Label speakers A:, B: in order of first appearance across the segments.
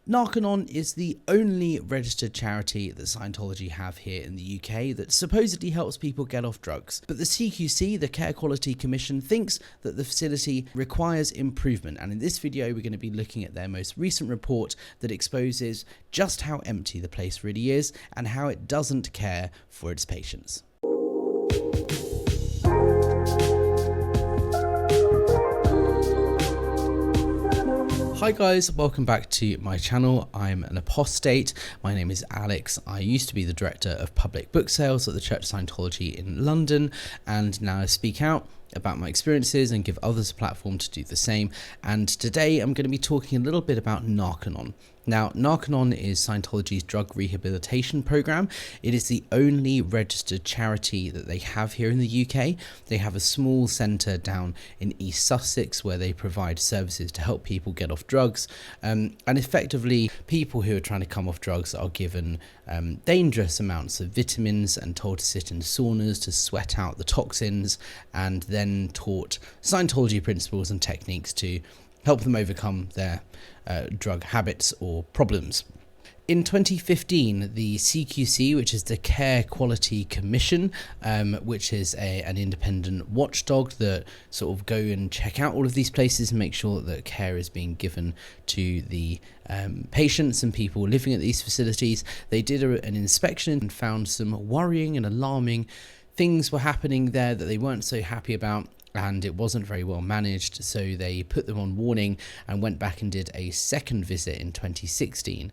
A: Narconon is the only registered charity that Scientology have here in the UK that supposedly helps people get off drugs. But the CQC, the Care Quality Commission, thinks that the facility requires improvement, and in this video we're going to be looking at their most recent report that exposes just how empty the place really is and how it doesn't care for its patients. Hi guys, welcome back to my channel. I'm an apostate. My name is Alex. I used to be the director of public book sales at the Church of Scientology in London, and now I speak out about my experiences and give others a platform to do the same. And today I'm going to be talking a little bit about Narconon. Now, Narconon is Scientology's drug rehabilitation program. It is the only registered charity that they have here in the UK. They have a small centre down in East Sussex where they provide services to help people get off drugs. And effectively, people who are trying to come off drugs are given dangerous amounts of vitamins and told to sit in saunas to sweat out the toxins, and then taught Scientology principles and techniques to help them overcome their drug habits or problems. In 2015, the CQC, which is the Care Quality Commission, which is an independent watchdog that sort of go and check out all of these places and make sure that care is being given to the patients and people living at these facilities, they did an inspection and found some worrying and alarming things were happening there that they weren't so happy about, and it wasn't very well managed, so they put them on warning and went back and did a second visit in 2016,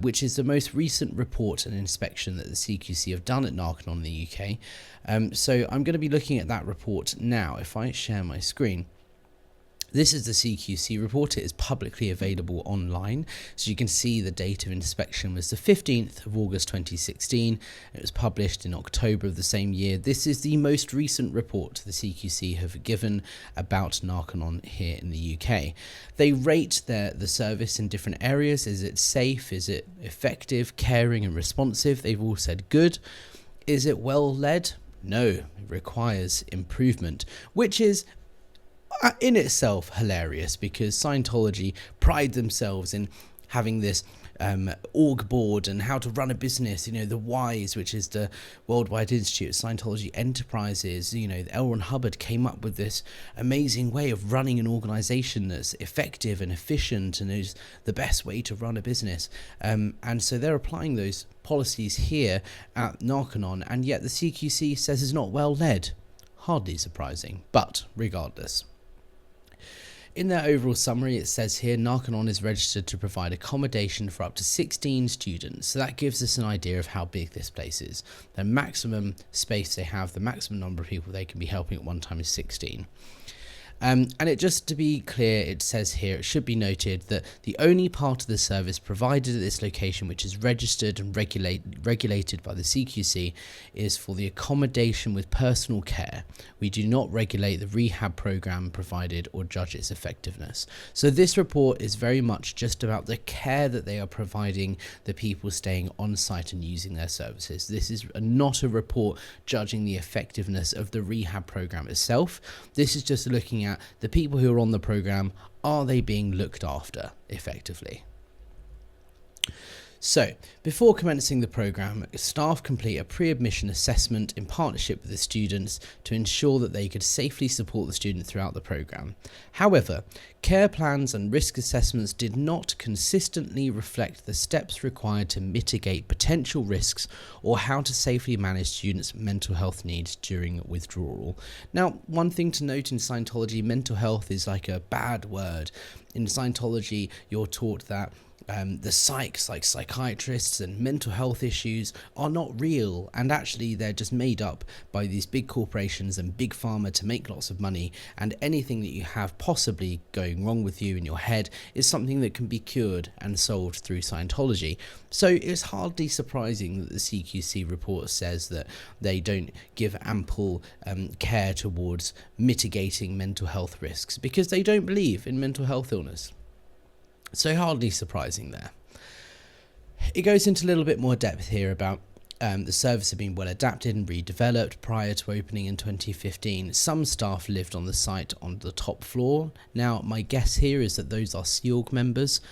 A: which is the most recent report and inspection that the CQC have done at Narconon in the UK. So I'm going to be looking at that report now. If I share my screen, this is the CQC report. It is publicly available online, so you can see the date of inspection was the 15th of August 2016. It was published in October of the same year. This is the most recent report the CQC have given about Narconon here in the UK. They rate the service in different areas. Is it safe? Is it effective, caring and responsive? They've all said good. Is it well led? No, it requires improvement, which is in itself hilarious, because Scientology pride themselves in having this org board and how to run a business, the WISE, which is the Worldwide Institute of Scientology Enterprises. L. Ron Hubbard came up with this amazing way of running an organization that's effective and efficient and is the best way to run a business, and so they're applying those policies here at Narconon, and yet the CQC says it's not well led. Hardly surprising, but regardless. In their overall summary, it says here, Narconon is registered to provide accommodation for up to 16 students. So that gives us an idea of how big this place is. The maximum space they have, the maximum number of people they can be helping at one time is 16. And it, just to be clear, it says here, it should be noted that the only part of the service provided at this location which is registered and regulated by the CQC is for the accommodation with personal care. We do not regulate the rehab program provided or judge its effectiveness. So this report is very much just about the care that they are providing the people staying on site and using their services. This is not a report judging the effectiveness of the rehab program itself. This is just looking at the people who are on the program. Are they being looked after effectively? So, before commencing the program, staff complete a pre-admission assessment in partnership with the students to ensure that they could safely support the student throughout the program. However, care plans and risk assessments did not consistently reflect the steps required to mitigate potential risks or how to safely manage students' mental health needs during withdrawal. Now, one thing to note in Scientology, mental health is like a bad word. In Scientology, you're taught that the psychs, like psychiatrists and mental health issues, are not real, and actually they're just made up by these big corporations and big pharma to make lots of money, and anything that you have possibly going wrong with you in your head is something that can be cured and solved through Scientology. So it's hardly surprising that the CQC report says that they don't give ample care towards mitigating mental health risks, because they don't believe in mental health illness. So hardly surprising there. It goes into a little bit more depth here about The service had been well adapted and redeveloped prior to opening in 2015. Some staff lived on the site on the top floor. Now, my guess here is that those are SEALG members,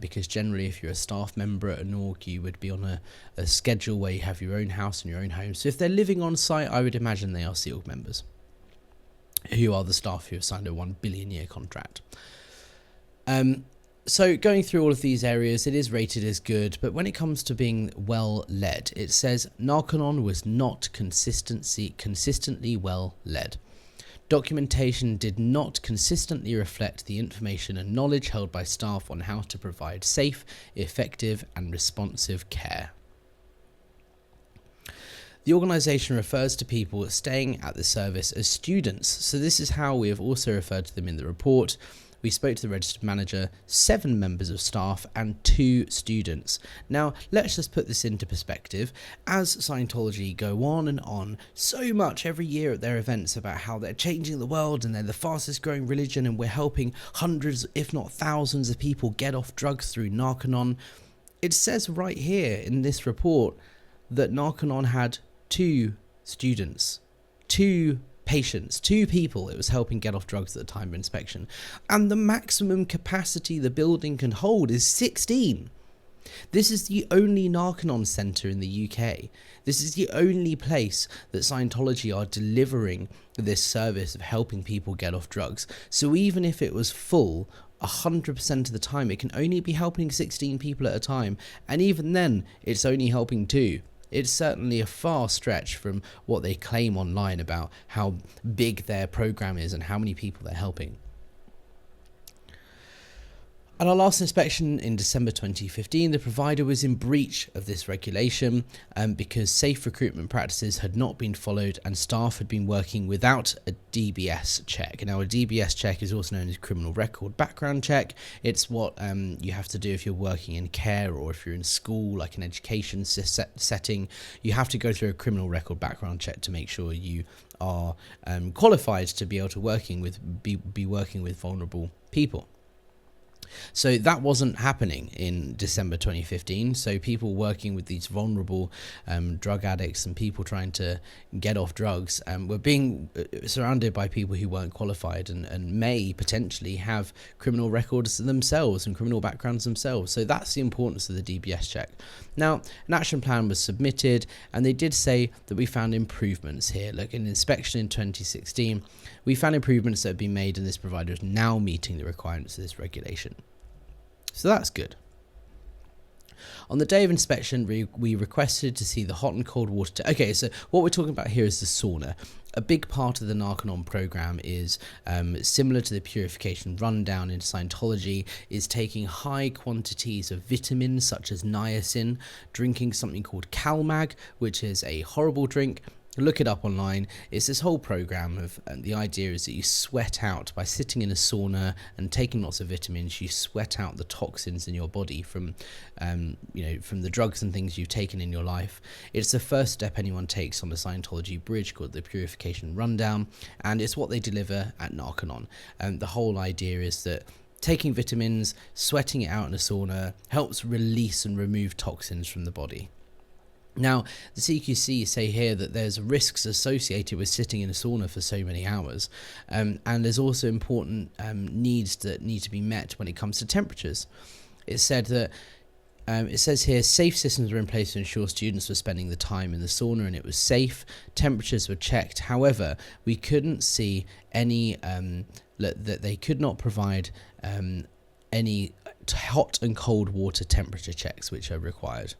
A: because generally if you're a staff member at an org, you would be on a schedule where you have your own house and your own home. So if they're living on site, I would imagine they are SEALG members, who are the staff who have signed a $1 billion year contract. So going through all of these areas, it is rated as good, but when it comes to being well led, it says Narconon was not consistently well led. Documentation did not consistently reflect the information and knowledge held by staff on how to provide safe, effective, and responsive care. The organisation refers to people staying at the service as students, so this is how we have also referred to them in the report. We spoke to the registered manager, 7 members of staff and 2 students. Now, let's just put this into perspective. As Scientology go on so much every year at their events about how they're changing the world and they're the fastest growing religion and we're helping hundreds, if not thousands of people get off drugs through Narconon, it says right here in this report that Narconon had 2 students, 2 patients, 2 people it was helping get off drugs at the time of inspection, and the maximum capacity the building can hold is 16. This is the only Narconon centre in the UK. This is the only place that Scientology are delivering this service of helping people get off drugs. So even if it was full 100% of the time, it can only be helping 16 people at a time, and even then it's only helping 2. It's certainly a far stretch from what they claim online about how big their program is and how many people they're helping. At our last inspection in December 2015, the provider was in breach of this regulation because safe recruitment practices had not been followed and staff had been working without a DBS check. Now, a DBS check is also known as criminal record background check. It's what you have to do if you're working in care or if you're in school, like an education setting. You have to go through a criminal record background check to make sure you are qualified to be able to be working with vulnerable people. So that wasn't happening in December 2015. So people working with these vulnerable drug addicts and people trying to get off drugs were being surrounded by people who weren't qualified and may potentially have criminal records themselves and criminal backgrounds themselves. So that's the importance of the DBS check. Now, an action plan was submitted and they did say that we found improvements here. Like in inspection in 2016, we found improvements that have been made and this provider is now meeting the requirements of this regulation. So that's good. On the day of inspection, we requested to see the hot and cold water. Okay, so what we're talking about here is the sauna. A big part of the Narconon program is similar to the purification rundown in Scientology, is taking high quantities of vitamins such as niacin, drinking something called CalMag, which is a horrible drink. Look it up online. It's this whole program of the idea is that you sweat out by sitting in a sauna and taking lots of vitamins. You sweat out the toxins in your body from from the drugs and things you've taken in your life. It's the first step anyone takes on the Scientology bridge called the purification rundown, and it's what they deliver at Narconon. The whole idea is that taking vitamins, sweating it out in a sauna helps release and remove toxins from the body. Now, the CQC say here that there's risks associated with sitting in a sauna for so many hours, and there's also important needs that need to be met when it comes to temperatures. It said that it says here, safe systems were in place to ensure students were spending the time in the sauna and it was safe. Temperatures were checked. However, we couldn't see any, that they could not provide any hot and cold water temperature checks which are required.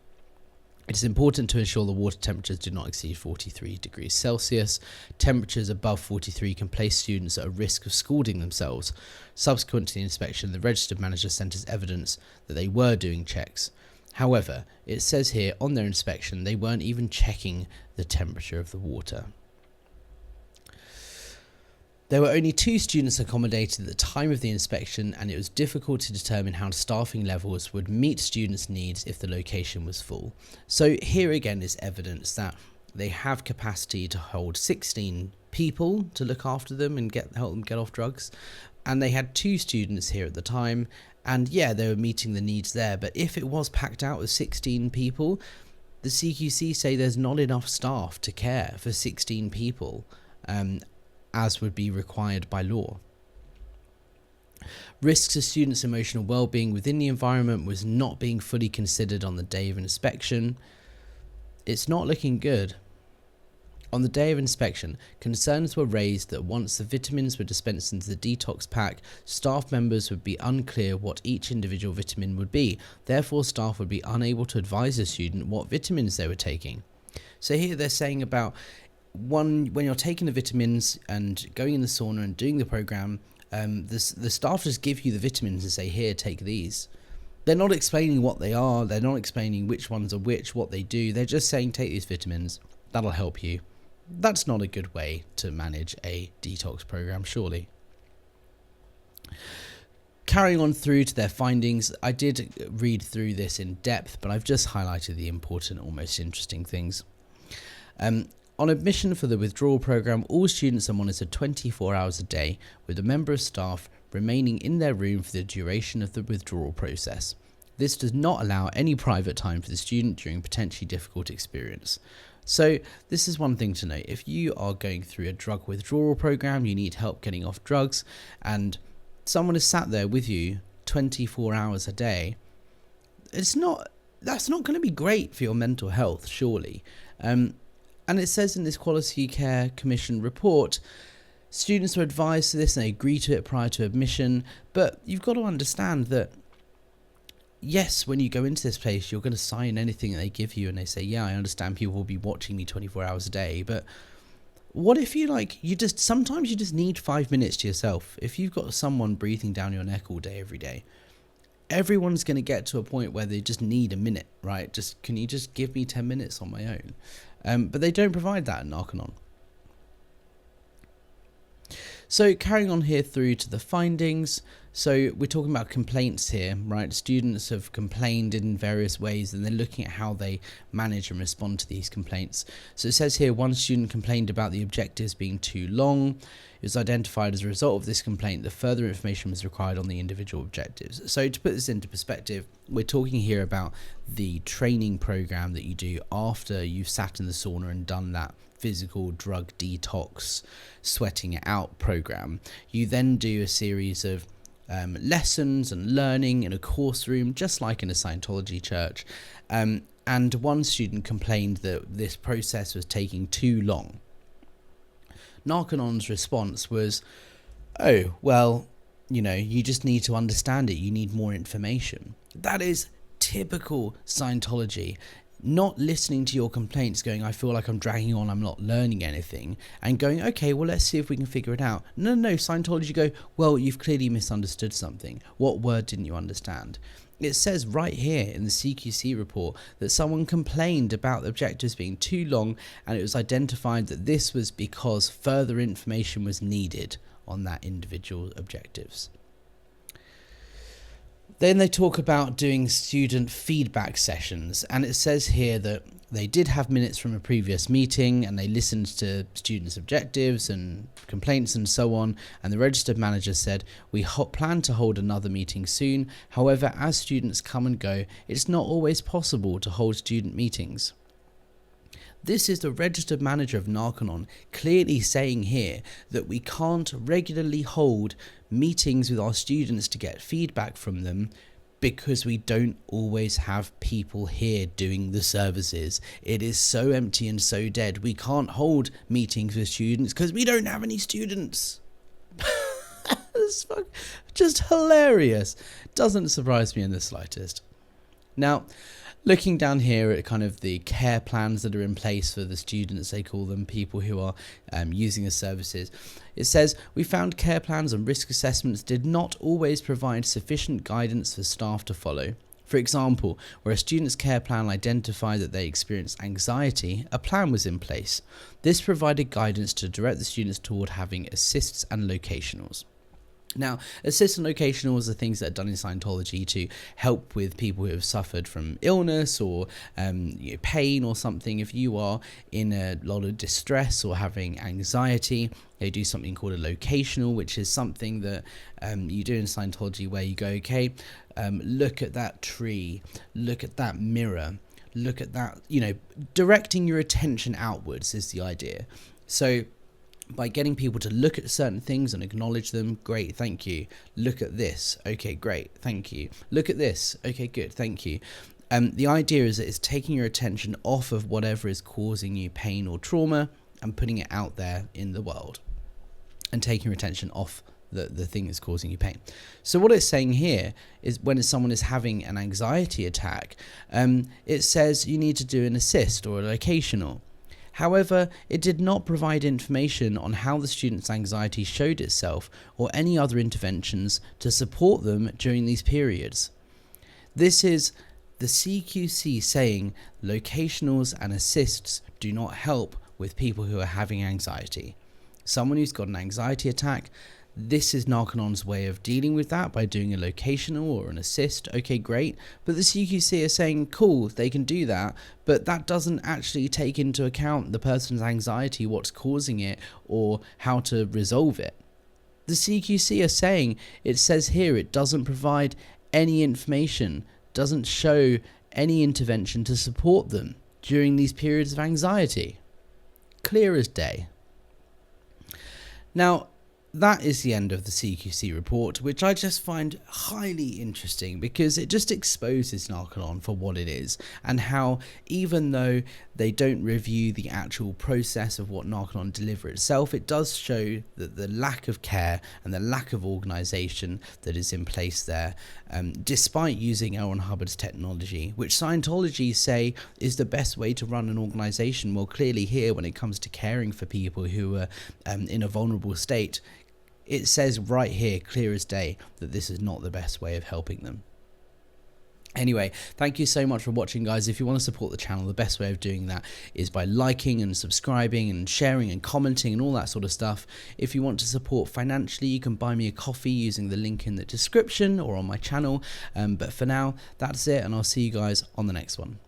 A: It is important to ensure the water temperatures do not exceed 43 degrees Celsius. Temperatures above 43 can place students at a risk of scalding themselves. Subsequent to the inspection, the registered manager sent us evidence that they were doing checks. However, it says here on their inspection they weren't even checking the temperature of the water. There were only 2 students accommodated at the time of the inspection, and it was difficult to determine how staffing levels would meet students' needs if the location was full. So here again is evidence that they have capacity to hold 16 people to look after them and help them get off drugs. And they had 2 students here at the time, and yeah, they were meeting the needs there. But if it was packed out with 16 people, The CQC say there's not enough staff to care for 16 people, as would be required by law. Risks to students' emotional well-being within the environment was not being fully considered on the day of inspection. It's not looking good. On the day of inspection, concerns were raised that once the vitamins were dispensed into the detox pack, staff members would be unclear what each individual vitamin would be. Therefore, staff would be unable to advise a student what vitamins they were taking. So here they're saying about when you're taking the vitamins and going in the sauna and doing the program, the staff just give you the vitamins and say, here, take these. They're not explaining what they are. They're not explaining which ones are which, what they do. They're just saying, take these vitamins. That'll help you. That's not a good way to manage a detox program, surely. Carrying on through to their findings, I did read through this in depth, but I've just highlighted the important or most interesting things. On admission for the withdrawal program, all students are monitored 24 hours a day, with a member of staff remaining in their room for the duration of the withdrawal process. This does not allow any private time for the student during a potentially difficult experience. So this is one thing to note. If you are going through a drug withdrawal program, you need help getting off drugs, and someone is sat there with you 24 hours a day, that's not going to be great for your mental health, surely. And it says in this Quality Care Commission report, students are advised to this and they agree to it prior to admission, but you've got to understand that yes, when you go into this place, you're going to sign anything that they give you, and they say, yeah, I understand people will be watching me 24 hours a day, but what if sometimes you just need 5 minutes to yourself. If you've got someone breathing down your neck all day, every day, everyone's going to get to a point where they just need a minute, right? Can you just give me 10 minutes on my own? But they don't provide that in Narconon. So carrying on here through to the findings. So we're talking about complaints here, right? Students have complained in various ways, and they're looking at how they manage and respond to these complaints. So it says here, one student complained about the objectives being too long. It was identified as a result of this complaint that further information was required on the individual objectives. So to put this into perspective, we're talking here about the training program that you do after you've sat in the sauna and done that physical drug detox, sweating it out program. You then do a series of lessons and learning in a course room, just like in a Scientology church. And one student complained that this process was taking too long. Narconon's response was, oh, well, you just need to understand it. You need more information. That is typical Scientology. Not listening to your complaints, going, I feel like I'm dragging on, I'm not learning anything, and going, okay, well, let's see if we can figure it out. No, Scientology go, well, you've clearly misunderstood something. What word didn't you understand? It says right here in the CQC report that someone complained about the objectives being too long, and it was identified that this was because further information was needed on that individual objectives. Then they talk about doing student feedback sessions, and it says here that they did have minutes from a previous meeting and they listened to students' objectives and complaints and so on, and the registered manager said, we plan to hold another meeting soon. However, as students come and go, it's not always possible to hold student meetings. This is the registered manager of Narconon clearly saying here that we can't regularly hold meetings with our students to get feedback from them because we don't always have people here doing the services. It is so empty and so dead. We can't hold meetings with students because we don't have any students. It's just hilarious. Doesn't surprise me in the slightest. Now, looking down here at kind of the care plans that are in place for the students, they call them, people who are using the services. It says, we found care plans and risk assessments did not always provide sufficient guidance for staff to follow. For example, where a student's care plan identified that they experienced anxiety, a plan was in place. This provided guidance to direct the students toward having assists and locationals. Now, assist and locationals are things that are done in Scientology to help with people who have suffered from illness or pain or something. If you are in a lot of distress or having anxiety, they do something called a locational, which is something that you do in Scientology where you go, okay, look at that tree, look at that mirror, look at that, directing your attention outwards is the idea. So by getting people to look at certain things and acknowledge them, great, thank you. Look at this, okay, great, thank you. Look at this, okay, good, thank you. The idea is that it's taking your attention off of whatever is causing you pain or trauma and putting it out there in the world, and taking your attention off the thing that's causing you pain. So what it's saying here is when someone is having an anxiety attack, it says you need to do an assist or a locational. However, it did not provide information on how the student's anxiety showed itself or any other interventions to support them during these periods. This is the CQC saying locationals and assists do not help with people who are having anxiety. Someone who's got an anxiety attack, this is Narconon's way of dealing with that by doing a locational or an assist. Okay, great. But the CQC are saying, cool, they can do that, but that doesn't actually take into account the person's anxiety, what's causing it, or how to resolve it. The CQC are saying, it says here, it doesn't provide any information, doesn't show any intervention to support them during these periods of anxiety. Clear as day. Now, that is the end of the CQC report, which I just find highly interesting because it just exposes Narconon for what it is, and how even though they don't review the actual process of what Narconon deliver itself, it does show that the lack of care and the lack of organisation that is in place there, despite using L. Ron Hubbard's technology, which Scientology say is the best way to run an organisation. Well, clearly here, when it comes to caring for people who are in a vulnerable state, it says right here, clear as day, that this is not the best way of helping them. Anyway, thank you so much for watching, guys. If you want to support the channel, the best way of doing that is by liking and subscribing and sharing and commenting and all that sort of stuff. If you want to support financially, you can buy me a coffee using the link in the description or on my channel. But for now, that's it, and I'll see you guys on the next one.